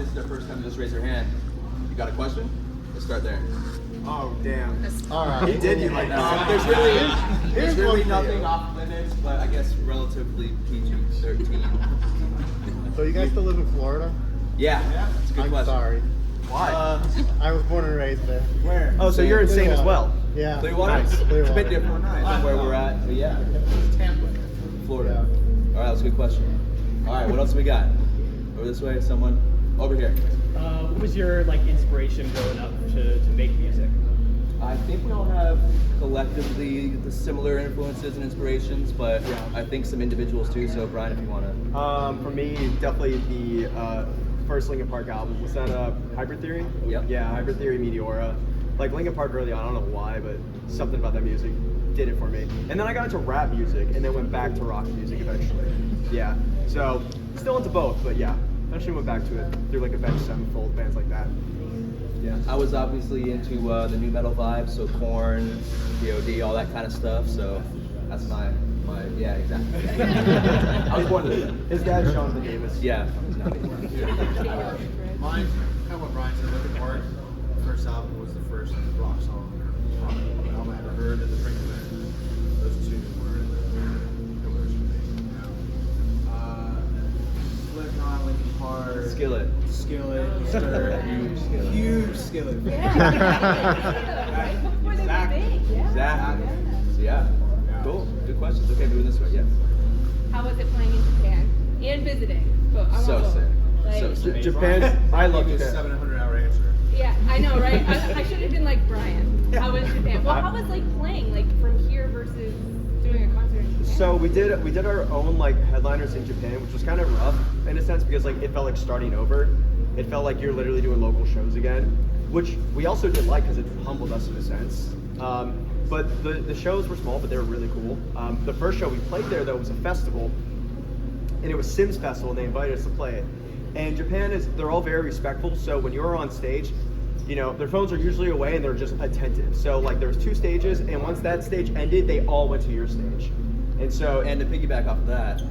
this is their first time, just raise their hand. You got a question? Let's start there. Oh, damn. All right. He did you like that. There's really nothing off limits, but I guess relatively PG-13. So you guys still live in Florida? Yeah, that's a good I'm question. sorry. Why? I was born and raised there. Where? Oh, so you're insane as well. Yeah. Clearwater? Nice. It's a Clearwater. bit different than where we're at, but yeah. Tampa. Florida. All right, that's a good question. All right, what else we got? Over this way, someone? Over here. What was your inspiration growing up to make music? I think we all have collectively the similar influences and inspirations, but I think some individuals too. So Brian, if you want to. For me, definitely the first Linkin Park album. Was that Hybrid Theory? Yep. Yeah, Hybrid Theory, Meteora. Like Linkin Park early on, I don't know why, but something about that music did it for me. And then I got into rap music, and then went back to rock music eventually. Yeah. So still into both, but yeah, eventually went back to it through like Avenged Sevenfold, bands like that. Yeah. I was obviously into the new metal vibes, so Korn, POD, all that kind of stuff. So that's my yeah, exactly. I was born to do that. His dad's Jonathan Davis. Yeah. Mine, kind of what Brian said, Linkin Park, the first album was the first rock song, rock album I ever heard, and the Drink of It. Those two were the pillars for me. You know? Slipknot, Linkin Park. Skillet. Skillet, Stir. Huge Skillet. Right before they were big. Exactly. Yeah. Cool. Good questions. Okay, moving this way. Yeah. How was it playing in Japan and visiting? But I So want sick. Like, So sick. Japan's. I love Give me a Japan. 700-hour answer. Yeah, I know, right? I should have been like Brian. How was Japan? Well, how was playing from here versus doing a concert in Japan? So we did our own headliners in Japan, which was kind of rough in a sense because it felt like starting over. It felt like you're literally doing local shows again, which we also did because it humbled us in a sense. But the shows were small, but they were really cool. The first show we played there though was a festival, and it was Sims Festival, and they invited us to play it. And Japan they're all very respectful. So when you're on stage, their phones are usually away and they're just attentive. So there was 2 stages, and once that stage ended, they all went to your stage. And so And to piggyback off of that,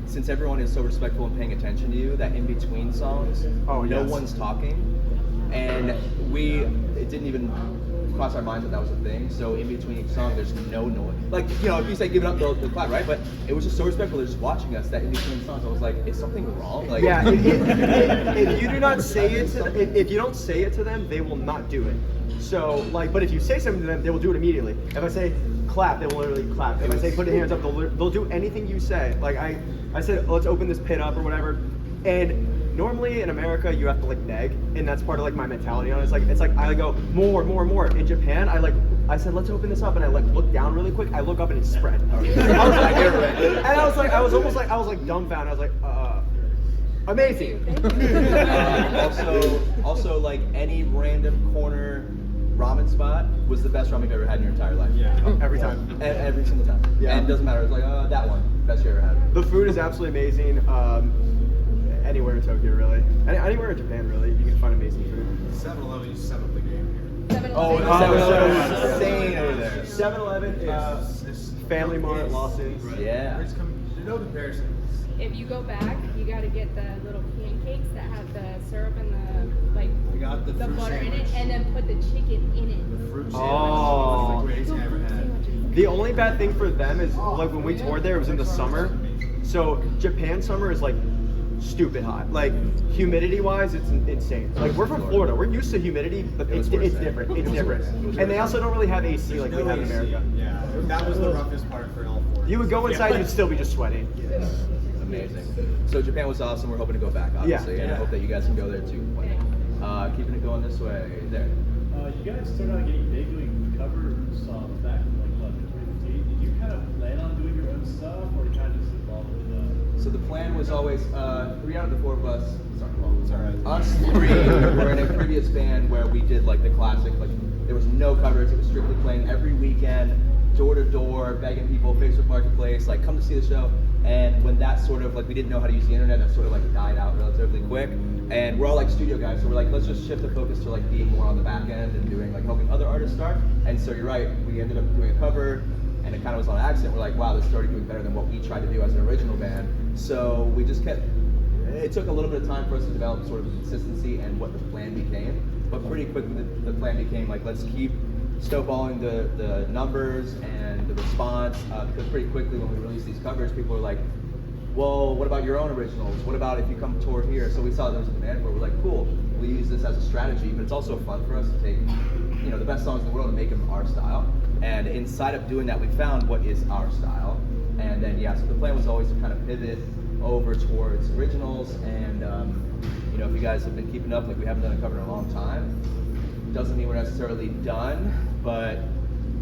since everyone is so respectful and paying attention to you, that in between songs, no one's talking, and it didn't even cross our minds that was a thing. So in between each song, there's no noise. If you say give it up, they'll clap, right? But it was just so respectful. They're just watching us. That in between songs, I was like, is something wrong? Yeah. If you do not say it, if you don't say it to them, they will not do it. So but if you say something to them, they will do it immediately. If I say clap, they will literally clap. If I say put your hands up, they'll do anything you say. I said let's open this pit up or whatever, and normally in America you have to neg, and that's part of my mentality on it. It's like I go more. In Japan, I said let's open this up, and I look down really quick. I look up and it's spread. I was like dumbfounded. I was like, amazing. Also, any random corner ramen spot was the best ramen you've ever had in your entire life. Yeah, every time. Every single time. Yeah. And it doesn't matter. It's that one, best you ever had. The food is absolutely amazing. Anywhere in Tokyo, really. Anywhere in Japan, really. You can find amazing food. 7-Eleven used to set up the game here. 7-Eleven. Insane over there. 7-Eleven, It's Family Mart, Lawson's. Yeah. There's no comparison. If you go back, you got to get the little pancakes that have the syrup and We got the fruit butter in sandwich. it, and then put the chicken in it. The fruit sandwich Oh. was the greatest I ever had. The only bad thing for them is when we toured there, it was in the summer. So Japan summer is stupid hot. Humidity wise, it's insane. We're from Florida, we're used to humidity, but it's different. It's different. And they also don't really have AC like we have in America. Yeah, that was the roughest part for all 4. You would go inside, you'd still be just sweating. Amazing. So Japan was awesome. We're hoping to go back, obviously, and I hope that you guys can go there too. Keeping it going this way. There. You guys started out getting big doing cover songs back in 2015. Did you kind of plan on doing your own stuff, or you kind of just involved with So the plan was always 3 out of the 4 of us. Sorry, Paul. It's all right. Us 3 were in a previous band where we did the classic. There was no covers. It was strictly playing every weekend, door to door, begging people, Facebook Marketplace, come to see the show. And when that sort of we didn't know how to use the internet, that sort of died out relatively quick. And we're all studio guys, so we're let's just shift the focus to being more on the back end and doing helping other artists start. And so you're right, we ended up doing a cover, and it kind of was on accident. We're wow, this is already doing better than what we tried to do as an original band. So we just kept it took a little bit of time for us to develop sort of consistency and what the plan became. But pretty quickly, the plan became like, let's keep snowballing the numbers and the response. Because pretty quickly when we released these covers, people were like, well, what about your own originals? What about if you come tour here? So we saw there was a demand for it. We're like, cool, we'll use this as a strategy, but it's also fun for us to take, you know, the best songs in the world and make them our style. And inside of doing that, we found what is our style. And then, yeah, so the plan was always to kind of pivot over towards originals. And, you know, if you guys have been keeping up, like we haven't done a cover in a long time, doesn't mean we're necessarily done, but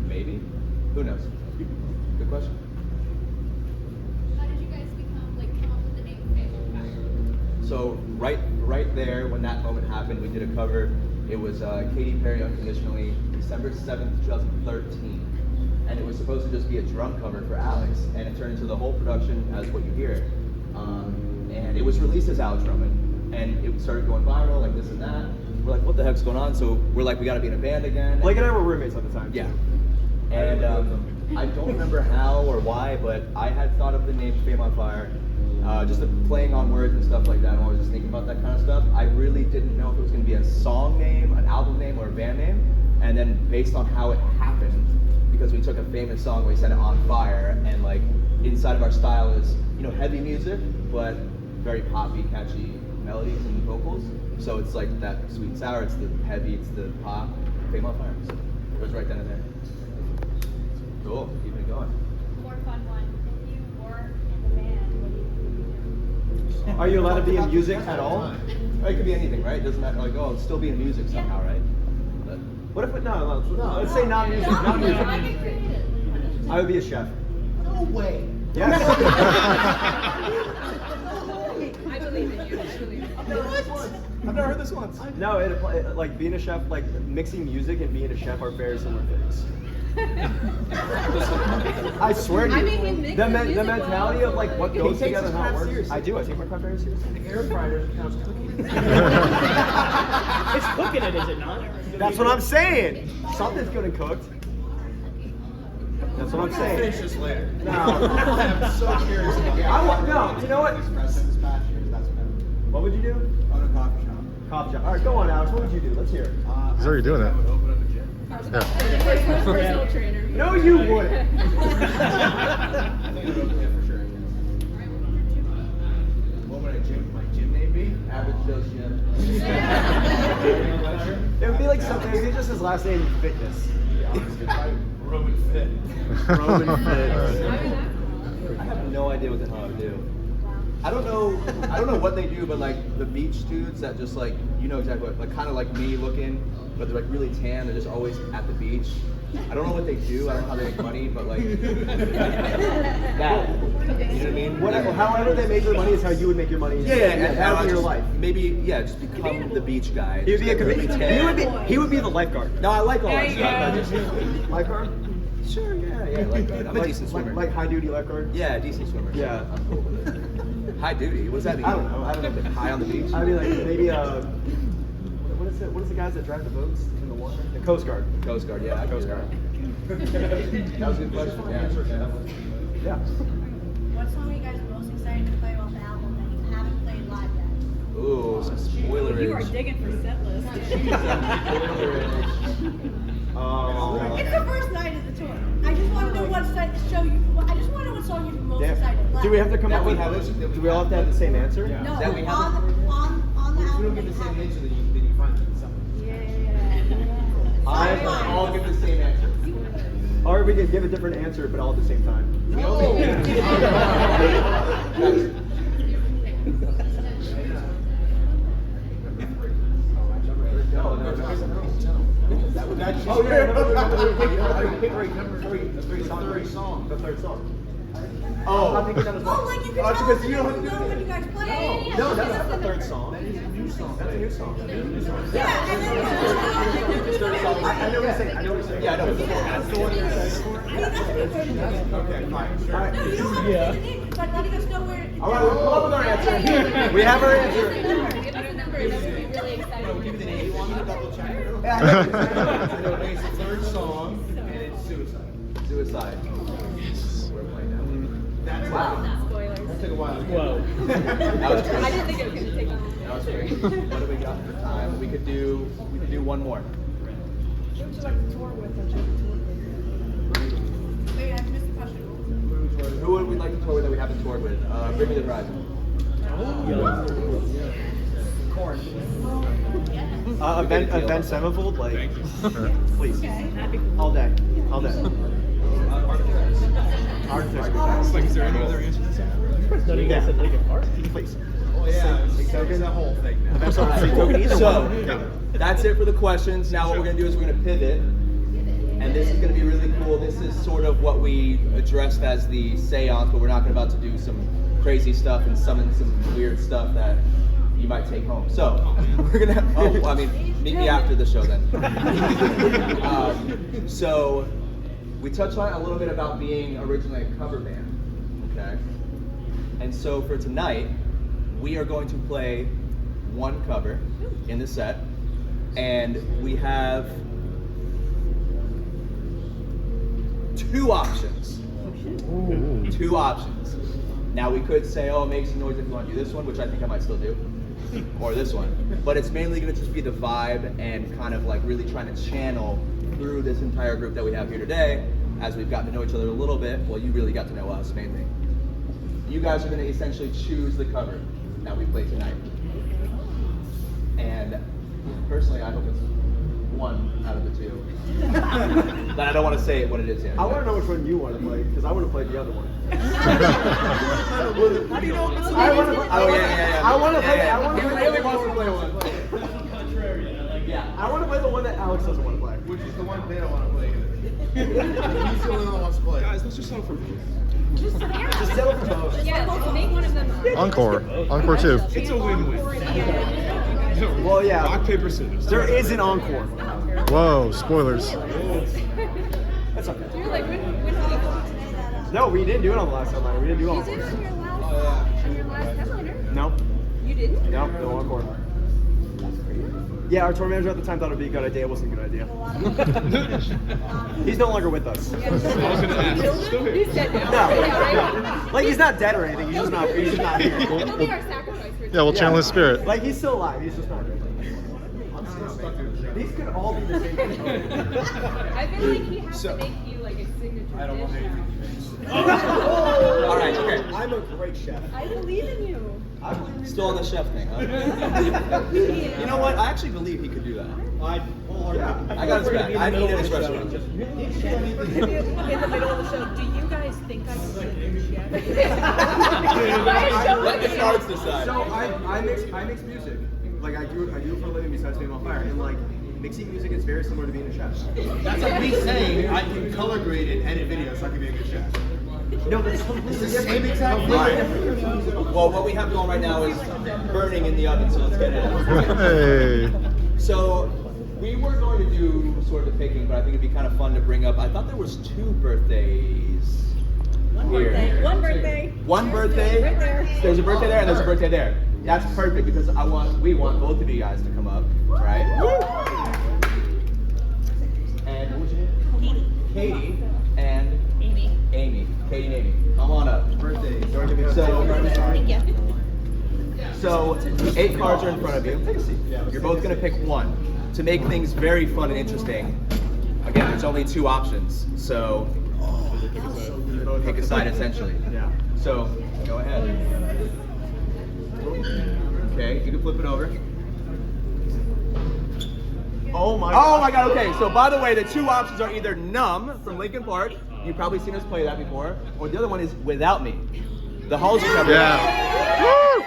maybe. Who knows? Good question. How did you guys come up with the name Family Fire? So right there, when that moment happened, we did a cover. It was Katy Perry Unconditionally, December 7th, 2013. And it was supposed to just be a drum cover for Alex, and it turned into the whole production as what you hear. And it was released as Alex drumming, and it started going viral, like this and that. We're like, what the heck's going on? So we're like, we gotta be in a band again. Blake and I were roommates at the time. Yeah. And I don't remember how or why, but I had thought of the name Fame on Fire, just playing on words and stuff like that. I'm always just thinking about that kind of stuff. I really didn't know if it was going to be a song name, an album name, or a band name. And then based on how it happened, because we took a famous song, we set it on fire, and like inside of our style is, you know, heavy music, but very poppy, catchy melodies and vocals. So it's like that sweet and sour, it's the heavy, it's the pop, Fame on Fire. So it was right then and there. Cool, keep it going. More fun one. If you weren't in the band, what do you do? Are you allowed to be in music at all? It could be anything, right? It doesn't matter, like, oh, I'll still be in music somehow, right? But What if it, no, let's say not music, not music. I would be a chef. No way. Yes. I believe in you. I believe in you. I've never heard this once. No, like being a chef, like mixing music and being a chef are very similar things. I swear to I you, mean, he mixes the music mentality well, of like what He goes takes together his and how it craft works. seriously. I do. I take my craft very seriously. Air fryer counts cooking. It's cooking it, is it not? That's what I'm saying. Something's good and cooked. That's what I'm saying. Finish this later. No. I'm so curious about that. I want no. You know what? Express this past year, that's what happened. What would you do? Own a coffee shop. Coffee shop. All right, go on, Alex. What would you do? Let's hear it. He's already doing I it. would open up a gym. Personal trainer. No, you wouldn't. I think I would open it for sure. What would my gym name be? Average Joe's Gym. It would be like something. It would be just his last name, Fitness. Roman Fit. Roman Fit. I have no idea what the hell I would do. I don't know what they do, but like the beach dudes that just like, you know exactly what, like kind of like me looking, but they're like really tan, they're just always at the beach. I don't know what they do, I don't know how they make money, but like, that, you know what I mean? Whatever, however they make their money is how you would make your money. Yeah, and out of your just life. Maybe, yeah, just become the beach guy. He would be a Just get comedian. really tan. He would be the lifeguard. No, I like all that There you stuff. I go. just, Lifeguard? sure, yeah, lifeguard. I'm a decent swimmer. Like high duty lifeguard. Yeah, decent swimmer. Yeah. I'm cool with it. High duty, what does that mean? I don't know. High on the beach? I'd be like maybe what is it? What is the guys that drive the boats in the water? The Coast Guard. Coast Guard, yeah. Coast Guard. That was a good question. Yeah. What song are you guys most excited to play off the album that you haven't played live yet? Ooh, some spoilerage. You are digging for set list. It's the first night of the tour. I just want to know what show you. I just want to know what song you're most excited to play. Do we have to come That up we with? haven't- Do we all have to have the same answer? No, That we on haven't- the album If we don't that get you the same haven't. answer, then you find something. Yeah. I all get the same answer. Or we can give a different answer, but all at the same time. Oh, yeah. The third song. Oh, I'm thinking that was Oh, like you can Oh, tell because us you you don't know when you guys play. No, that's not the third song. That's a new song. That's a new song. Yeah, and then I know what you're saying. I know what you're saying. Yeah, I know. That's the one you're saying. I mean, that's a good version of it. Okay, fine, sure. All right. No, you don't have to say the name, but letting us know where. All right, we'll come up with our answer. We have our answer. Give us a number, and then we'll be really excited. Give me the name. You want me to double check it? Yeah, I know. It's the third song, and it's Suicide. Suicide. We're playing that one. That's Wow. Spoilers. That took a while. Whoa. That was I great. didn't think it was gonna take that long. That was great. What do we got for time? We could do one more. Who would you like to tour with? Wait, I missed the question. Who would we like to tour with that we haven't toured with? Bring Me the Horizon. Event Sevenfold, like, please, all day. Arctic. Is there any other answers? No, you guys said Linkin Park? Please. Oh yeah, it's that whole thing now. Event Sevenfold, either So one. that's it for the questions. Now what we're gonna do is we're gonna pivot, and this is gonna be really cool. This is sort of what we addressed as the seance, but we're not about to do some crazy stuff and summon some weird stuff that you might take home. So we're gonna. Oh, I mean, meet me after the show then. So we touched on a little bit about being originally a cover band, okay? And so for tonight, we are going to play one cover in the set, and we have two options. Two options. Now we could say, oh, make some noise if you want to do this one, which I think I might still do, or this one. But it's mainly going to just be the vibe and kind of like really trying to channel through this entire group that we have here today, as we've gotten to know each other a little bit. Well, you really got to know us mainly. You guys are going to essentially choose the cover that we play tonight. And personally, I hope it's one out of the two. But I don't want to say what it is yet. I want to know which one you want to play, because I want to play the other one. How do you know? I want to play. Oh yeah. I want to play. Yeah. I want to He play. really wants to play one. Contrarian, I like Yeah. I want to play the one that Alex doesn't want to play. Which is the one they don't want to play either. He's the only one that wants to play. Guys, let's just settle for Just settle for both. Yeah, make one of them up. Encore. Encore 2. It's a win-win. Well, yeah. Rock, paper, scissors. There is an encore. Whoa, spoilers. That's okay. You're like, when No, we didn't do it on the last headliner. We didn't do you encore. did it on your last headliner. No, You didn't? no encore. Yeah, our tour manager at the time thought it would be a good idea. It wasn't a good idea. He's no longer with us. I was going to ask. He's dead now. No, Yeah, right? no. Like he's not dead or anything. He's just not here. He'll be our sacrifice for Yeah, we'll channel his spirit. Like he's still alive. He's just not here. These could all be the same thing. I feel like he has to make you like a signature I don't want dish. anything. All right, okay. I'm a great chef. I believe in you. I believe in Still on the chef thing, huh? You know what? I actually believe he could do that. Yeah. I got his back. I need his restaurant. In the middle of the show, do you guys think I can sing yet? Let the cards decide. So I mix music. Like I do it for a living besides being on fire. And like mixing music is very similar to being a chef. That's like me saying I can color grade and edit videos so I can be a good chef. No, that's It's the same exact All thing. right. Well, what we have going right now is burning in the oven, so let's get it out. Hey. So we were going to do sort of a picking, but I think it'd be kind of fun to bring up. I thought there was two birthdays. One here. birthday. One birthday. One birthday. Right there. There's a birthday there and there's a birthday there. That's perfect because we want both of you guys to come up, right? And what was your name? Katie and Amy. Katie and Amy. Come on up. Birthday. So 8 cards are in front of you. Take a seat. You're both going to pick one. To make things very fun and interesting, again, there's only 2 options. So pick a side essentially. Yeah. So go ahead. Okay, you can flip it over. Oh my Oh my god, okay. So by the way, the 2 options are either Numb from Linkin Park. You've probably seen us play that before. Or the other one is Without Me. The Halsey cover. Yeah. Woo!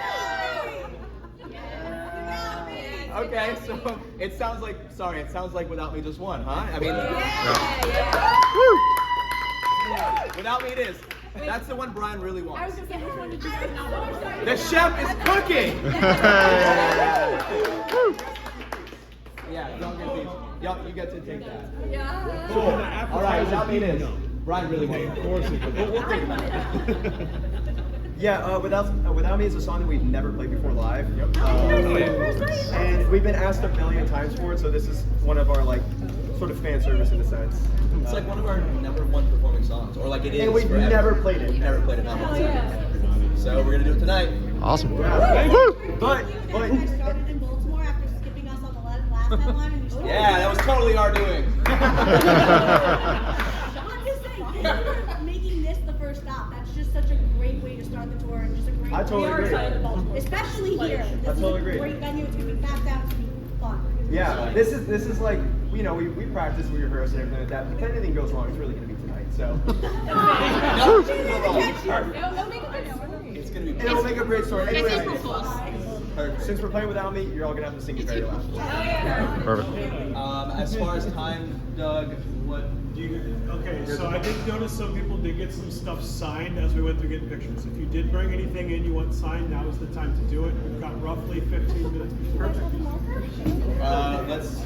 Okay, so it sounds like Without Me just won, huh? I mean, Woo! Without Me it is. That's the one Brian really I was wants. gonna say, which one did you pick? The chef is cooking! Woo! Yeah, don't get these. You get to take that. Yeah. Cool. All right, Without Me it is. Brian really wants it. Of course he does. Yeah, Without Me is a song that we've never played before live. And we've been asked a million times for it, so this is one of our like sort of fan service in a sense. It's like one of our #1 performing songs, or like it is. And we've forever. never played it. We've never played it. Not once. So we're gonna do it tonight. Awesome. Yeah. Woo! But You guys started in Baltimore after skipping us on the last headline, and you started. Yeah, that was totally our doing. I'm just saying, thank you for making this the first stop. That's just such a great way to start the tour, and just a great. I totally agree. Especially here. This totally is agree. a great venue. It's gonna be packed out. It's gonna be fun. Yeah, this is like, you know, we practice, we rehearse and everything like that. But if anything goes wrong, it's really gonna be tonight. So No, No, make a good it's gonna be. it'll make a great story. It's Anyways, April Fool's. Perfect. since we're playing without me, you're all gonna have to sing it very loud. Perfect. As far as time, Doug, what? Okay, so I did notice some people did get some stuff signed as we went through getting pictures. If you did bring anything in you want signed, now is the time to do it. We've got roughly 15 minutes before. Let's